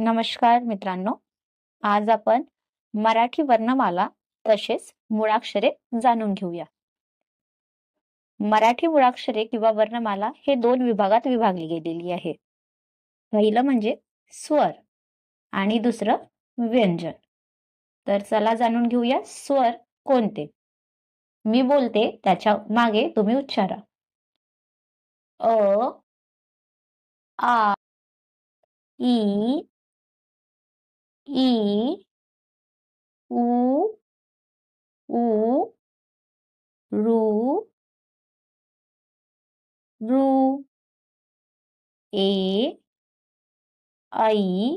नमस्कार मित्रांनो, आज आपण मराठी वर्णमाला तसेच मुळाक्षरे जाणून घेऊया. मराठी मुळाक्षरे किंवा वर्णमाला हे दोन विभागात विभागली गेलेली आहे. पहिलं म्हणजे स्वर आणि दुसरं व्यंजन. तर चला जाणून घेऊया स्वर कोणते. मी बोलते त्याच्या मागे तुम्ही उच्चारा. अ, आ, ई, ई, उ, ऊ, रू, रू, ए, ऐ,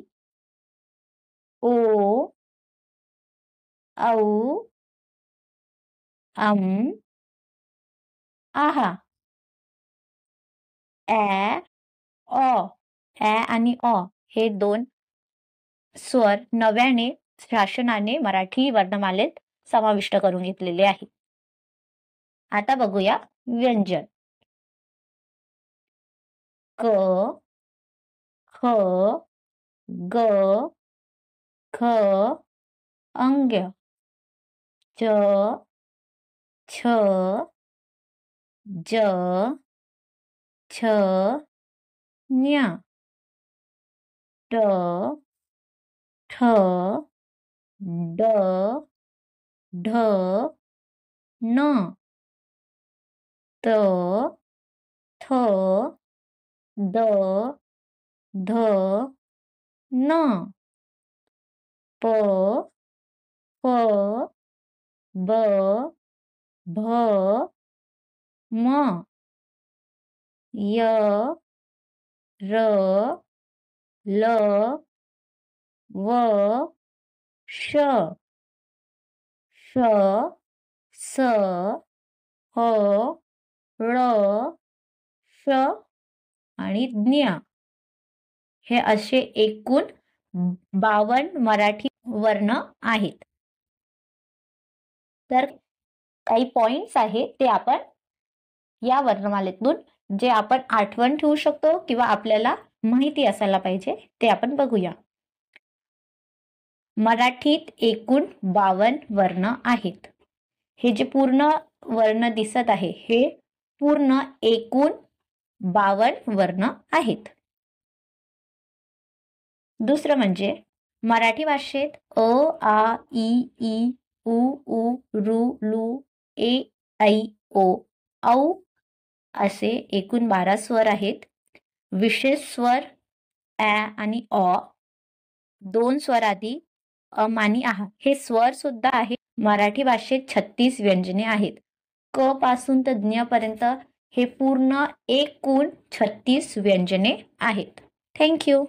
ओ, औ, अम, आहा. ॲ, ऑ. ॲ आणि ऑ हे दोन स्वर नव्याने शासनाने मराठी वर्णमालेत समाविष्ट करून घेतलेले आहे. आता बघूया व्यंजन. क, ख, ग, ख, अंग्य, च, छ, ज, छ, ञ, ट, ठ, ड, ढ, न, त, थ, द, ध, न, प, फ, ब, भ, म, य, र, ल, व, श, ष, स, ह, ळ, श आणि ज्ञ हे असे एकूण 52 मराठी वर्ण आहेत. तर काही पॉइंट्स आहेत ते आपण या वर्णमालेतून जे आपण आठवण ठेवू शकतो किंवा आपल्याला माहिती असायला पाहिजे ते आपण बघूया. मराठीत एकूण 52 वर्ण आहेत. हे जे पूर्ण वर्ण दिसत आहे हे पूर्ण एकूण 52 वर्ण आहेत. दुसरं म्हणजे मराठी भाषेत अ, आ, ई, उ, रू, लू, ए, ऐ, ओ, औ असे एकूण 12 स्वर आहेत. विशेष स्वर ॲ आणि ऑ, दोन स्वरादी अम आणि आहा हे स्वर सुद्धा आहेत. मराठी भाषेत 36 व्यंजने आहेत. क पासून तर ज्ञ पर्यंत हे पूर्ण एकूण 36 व्यंजने आहेत. थँक्यू.